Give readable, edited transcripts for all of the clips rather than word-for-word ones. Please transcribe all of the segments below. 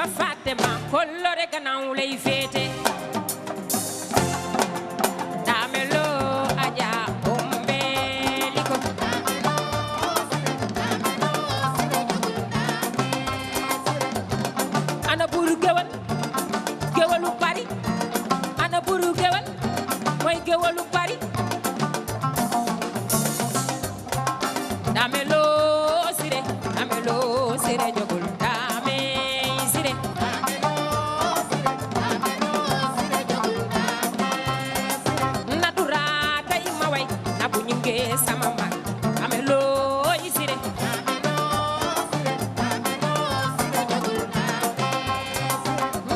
ba fàtte ma kolore gannaaw lay féete daamelo aja ombeli ko ana buru gewal gewalu bari ana buru gewal mooy gewalu bari damelo sire jogul dame sire natura tay ma way na bu ñinge sama mag damelo sire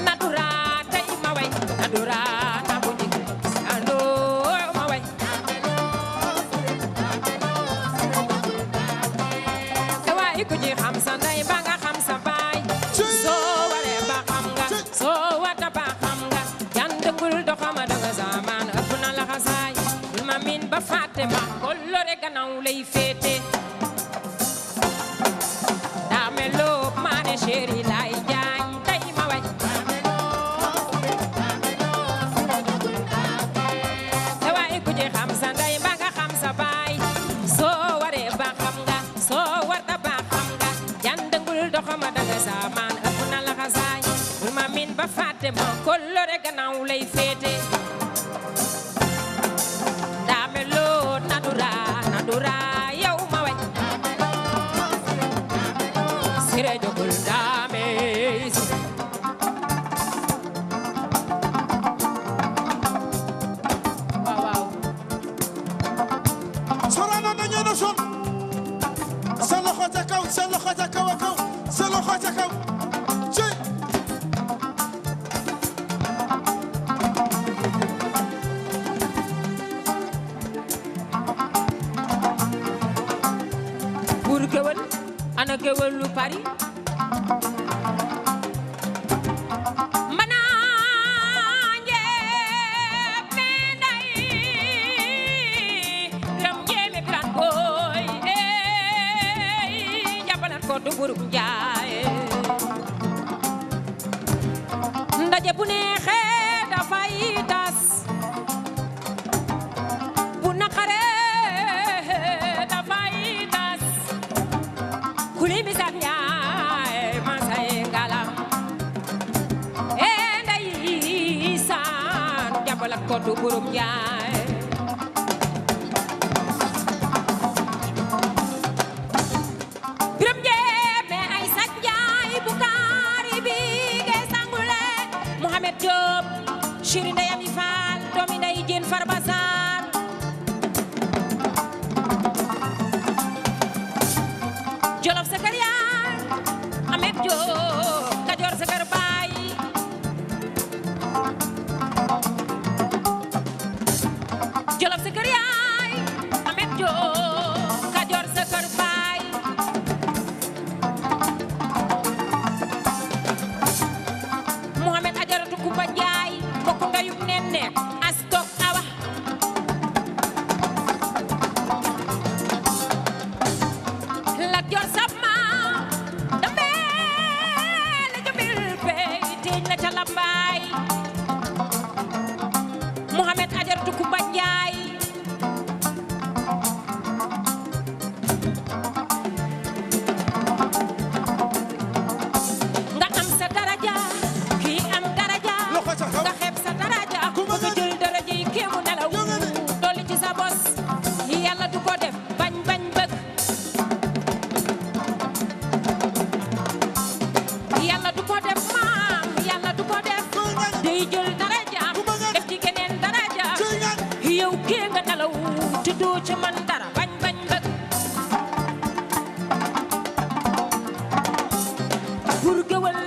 natura tay ma way natura na bu ñinge ando ma way ku ji xam sa ndey ba nga xam sa baay soo waree ba xam nga soo wata ba xam nga jandungul doxama danga zaman ëpp na la xasaay bul ma min ba fàtte ma kolore gannaaw lay féete daa meloo maane chéri lay jaañ tey ma way te waay ku ji xam sa ndey ba nga xam sa baay soo waree ba xam nga soo wata ba doxama daga zaman ëpp na la xasaay bul ma min ba fàtte ma kolore gannaaw lay féete daa meloo nadura yow ma way sire jogul daame waaw Sorano dañu na son sa loxo ca kaw sa loxo ca kaw a kaw sa loxo ca kaw ci pour gewel ana gewel lu pari mana njeme nday ram njeme biran boy jabalat ko du burum jaay ndaje bu neexee dafay tas bu naqaree dafay tas kuli misal ñaay masay ngalam nday saan jabalat ko du burum jaay biram jeeme ay sajjaay bu kaari bi ge sangule Mohamed Diop chéri ndey ami faal doomi ndey jeen farba saar jolof sa kër yaay Ahmed Diop Kajoor sa kër baay jolof sa kër yaay Ahmed Diop Kajoor sa kër baay Mohamed Ajaratu Kumba Njaay bokku ndeyum nenne astok awa Lat Joor sama damel jubil pey teñ la ca lambaay Mohamed Ajaratu Kumba Njaay nga am sa daraja kii am daraja loxo ca kaw nga xeeb sa daraja bëgg jël daraja yi kéemu nelaw dolli ci sa bos yàlla du ko def bañ bañ bëgg yàlla du ko def maam yàlla du ko def day jël daraja def ci keneen daraja yow kee nga nelaw te doo ci man dara bañ bañ bëgg pour gewal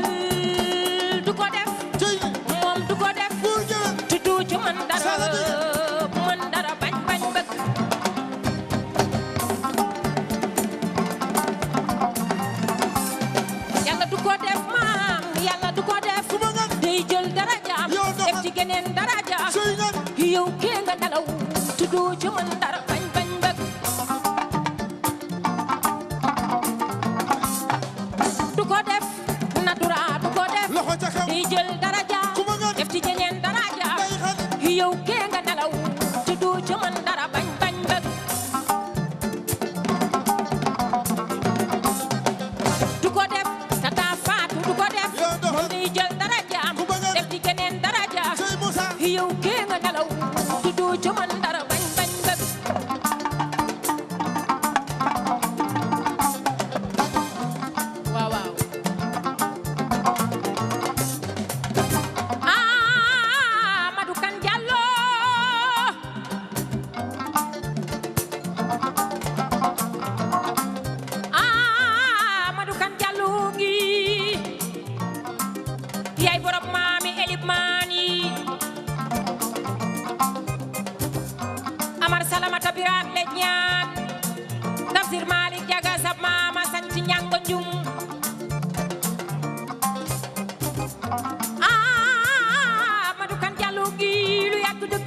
du ko def moom du ko def te doo ci man dara bañ bañ bëgg yàlla du ko def maam yàlla du ko def day jël darajaam def ci geneen daraja yow kee nga nelaw te doo ci man dara bañ bañ bëgg du ko def natura du ko def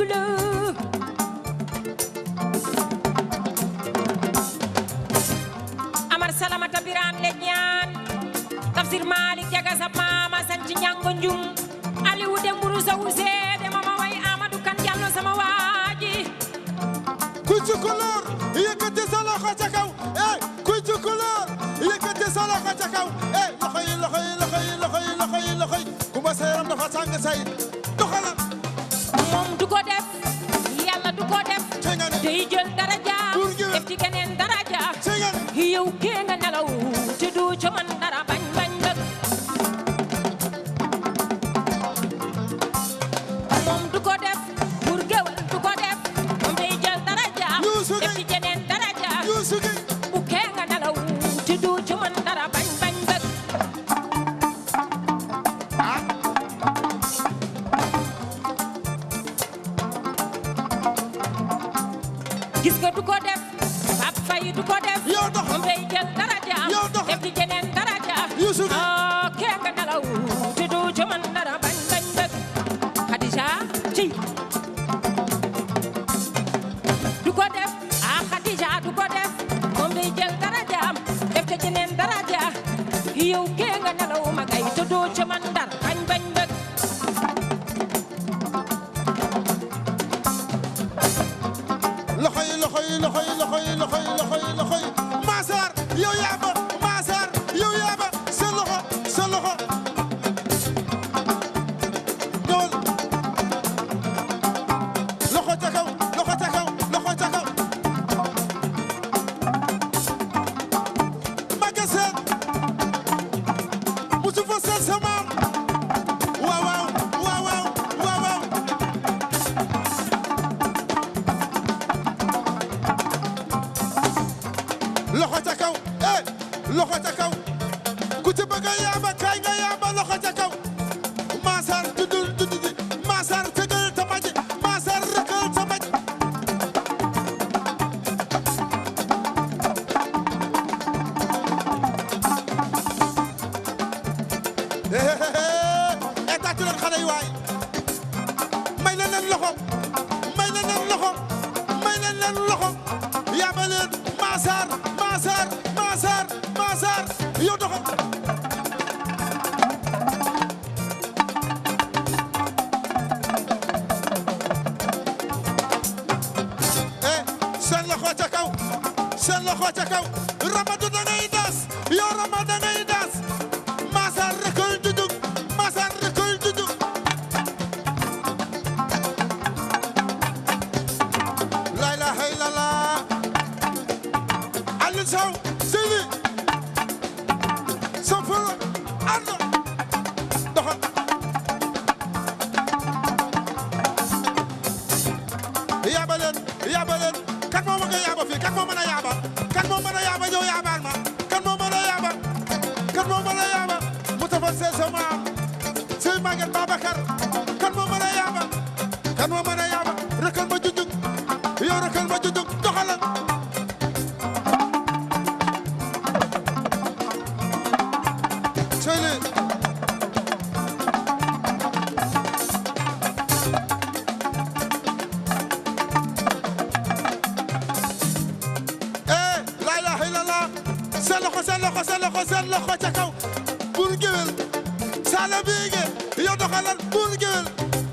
la Amar Salamata Birane le ñaan Tafsir Malik jaga sa mama sanci ñango njum Aliou Dembourou Sow seede mama way Amadou Kan Diallo sama waaji ku ci couleur yëkkati sa loxo ca kaw eh ku ci couleur yëkkati sa loxo ca kaw eh loxo yi kuma sa yaram dafa tàng say doxala moom du ko def yàlla du ko def day jël daraja def ci keneen daraja yow kee nga nelaw te du ci man dara bañ bañ bëgg moom du ko def pour géwal du ko def moom day jël daraja def ci keneen daraja bu kee nga nelaw te du ci man dara bañ bañ bëgg gis nga du ko def Pape Faye du ko def moom day jël daraja def ci jeneen daraja kee nga nelaw te du ci man dara bañ bañ bëgg Khadija ci du ko def Khadija du ko def moom day jël daraja def ci jeneen daraja yow kee nga nelaw ma gay te du ci man dara bañ bañ bëgg loxo yi Massar yow yaa ba sa loxo ñool loxo ca kaw magasin musu fa seen sa maam waaw loxo ca kaw ku ci bëgg a yaaba kay nga yaaba loxo ca kaw Massar dudul dududi Massar tëgal ta maj Massar rëkkal ta maj tàccu leen xale yi waay may leen leen loxo yaaba leen Massar yow doxal seen loxo ca kaw Ramadou da ngay das yow Ramadou da ngay das Massar rëkkal dudug la ilaha illallah Aliou Sow Sili Soforo Ardo doxal yaaba leen kan moo mën a yaaba fii kan moo mën a yaaba ñëw yaabal ma kan moo mën a yaaba mu tafal see sama sey Maguette Babacar kan moo mën a yaaba rëkkal ma jujug doxal seen loxo ca kaw pour géwél sala biige yow doxalal pour géwél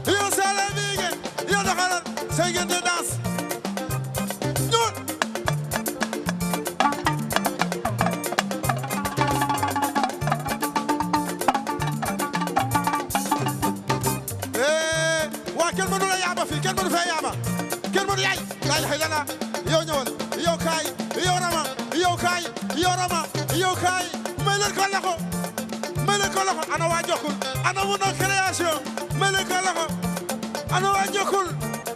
yow sala biige yow doxalal sey ngeen di danse ñun waa kenn mënu la yaaba fii kenn mënu fee yaaba kenn mënu yaay laa ilaha illallah yow ñëwal yow kaay yow rama may leen ko loxo ana waa Jokkul ana mu no création may leen ko loxo ana waa Jokkul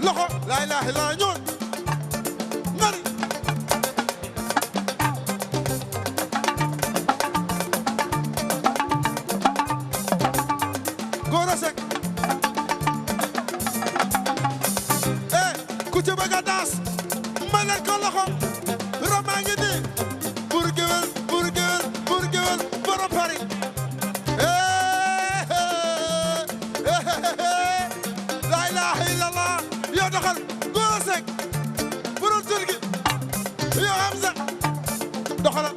loxo la ilaha illallah ñoon ngani Gora Seck ku ci bëgg a danse may leen ko loxo Rama ngi nii pour géwél borom Paris la ilaha illallah yow sul gi yow Hamza doxalal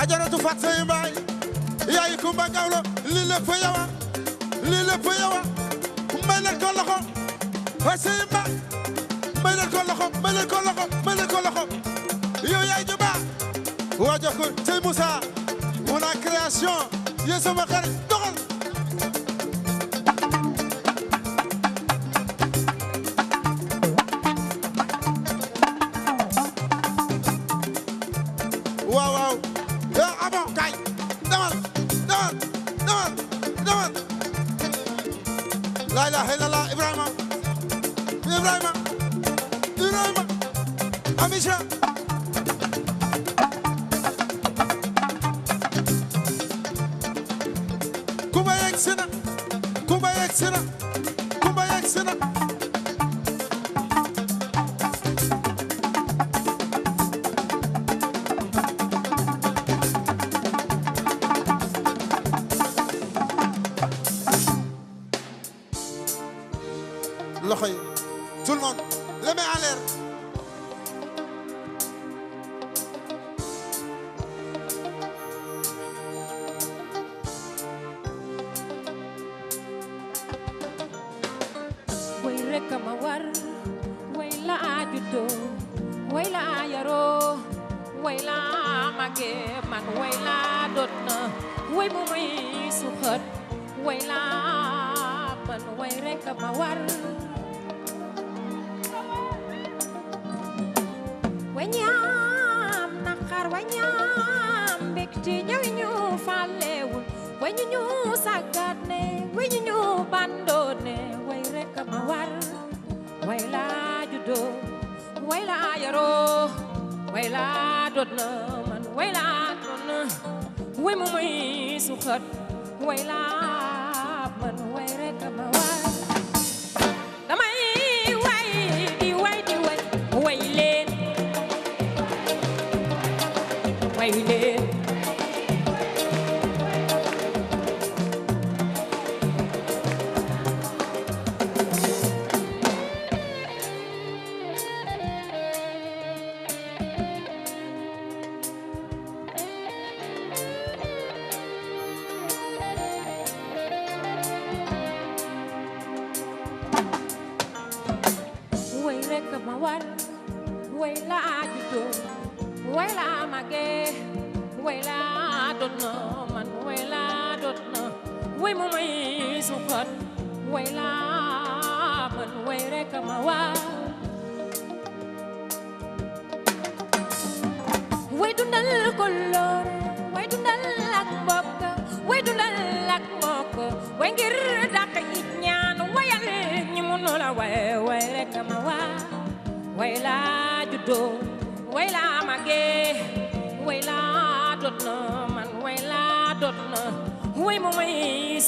ajaratu fat sey mbay yaay Kumba Gawlo lii lépp yow lii lépp yow may leen ko loxo fa sey mbay may leen ko loxo may leen ko loxo may leen ko loxo yow yaay ju baax waa jox ko sey Moussa mon création yéen sama xarit doxal waaw waaw yow abon kay demal demal demal demal la ilaha illallah Ibrahima Ibrahima Ibrahima Amisha Kumba yegsi na Kumba yegsi na Kumba yegsi na loxo yi tout le monde les mains en l'air way rek ma war way la juddoo way la yaroo way la màggee man way la doot na way mu may suxat way la man way rek ma war way ñaam naqar way ñaam mbégte ñawi ñu fàllewul way ñu sàggat ne way ñu bandoon ne way rek ma war way la juddoo way la yaroo way la doot na man way la doot na way mu may suxat way la man way rek ma war damay way di way di way way leen way leen way rek ma war way la juddoo way la màggee way la doot na man way la doot na way mu may suxat way la man way rek ma war way dundal kóllëre way dundal ak mbokk way dundal ak mbokk way ngir dàq it ñaan wayal ñi mënu la way way rek ma war way la juddoo way la màggee way la doot na man way la doot na way mu may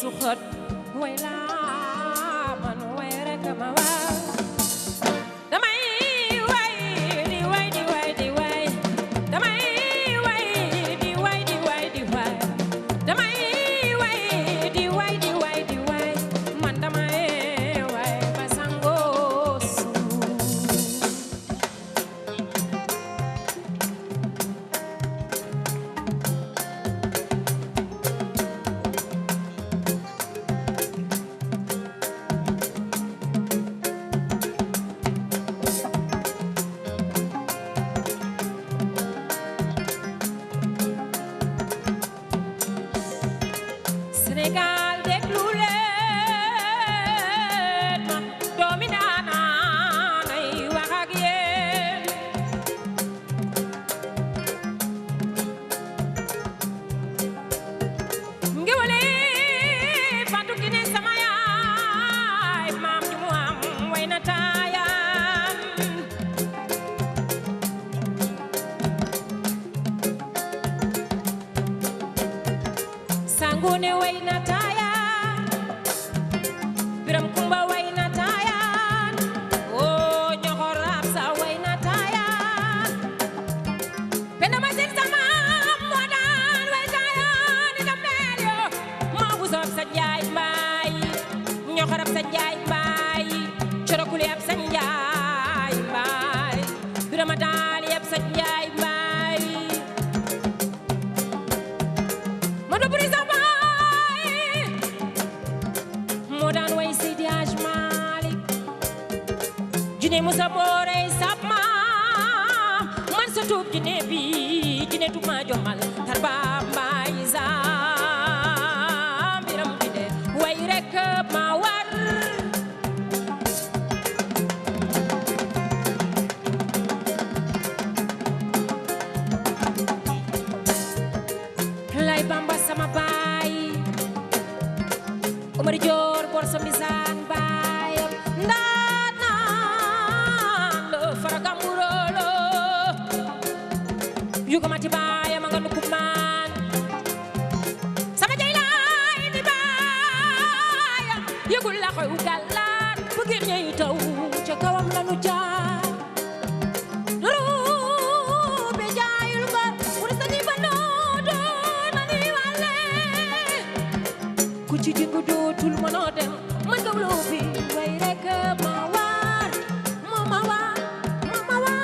suxat way la man way rek ma war damay way di way di way di way damay way di way di way di way damay way di way di way di way man damay way ba sangoo Sénégal déglu leen ma doomi daanaan ay wax ak yéen ngéwale Fatou Kiné sama yaay maam ju mu am way na taayaan Sangone way na taayaan Biram Kumba way na taayaan oo ñoxor ab sa way na taayaan Penda ma seen sama ñoxorab sa njaay mbaay corokuli ab sa njaay mbaay birama daali ab sa njaay mbaay ma do buri sa baay moo daan way Seydi Hadj Malick jine musa boorey sab maam man sa tuub jine bi jine tuub ma jomal tarba mbaay zaam biram jine way rek ma war lay bamba sama baay Omar Joor bor sa misaan baayam ndaanaan lo faragamurolo yugo mati baayam nga nukumaan sama jay laay di baayam yëgul la koy gàllaat bu ngir ñey taw ca kawam lanu jaar be jaayul ngor wur sa di banoodo nani wale ku ci dingu dootul mënoo dem mën nga wuloo fi way rek ma waar moo ma waar moo ma waar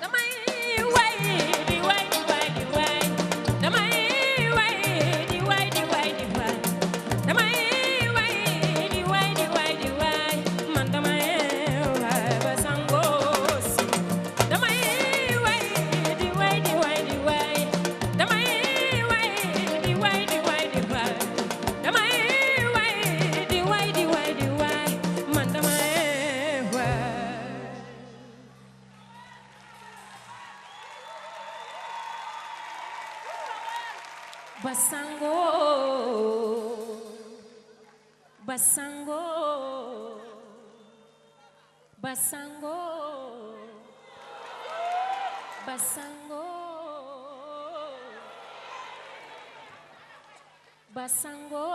damay way di way di way di way damay way di way di way di way damay way di way di way di way man damay way ba sangoos damay way di way di way di way damay way di way di way di way damay way di way di way di way man damay way Basango, basango, basango, basango, basango.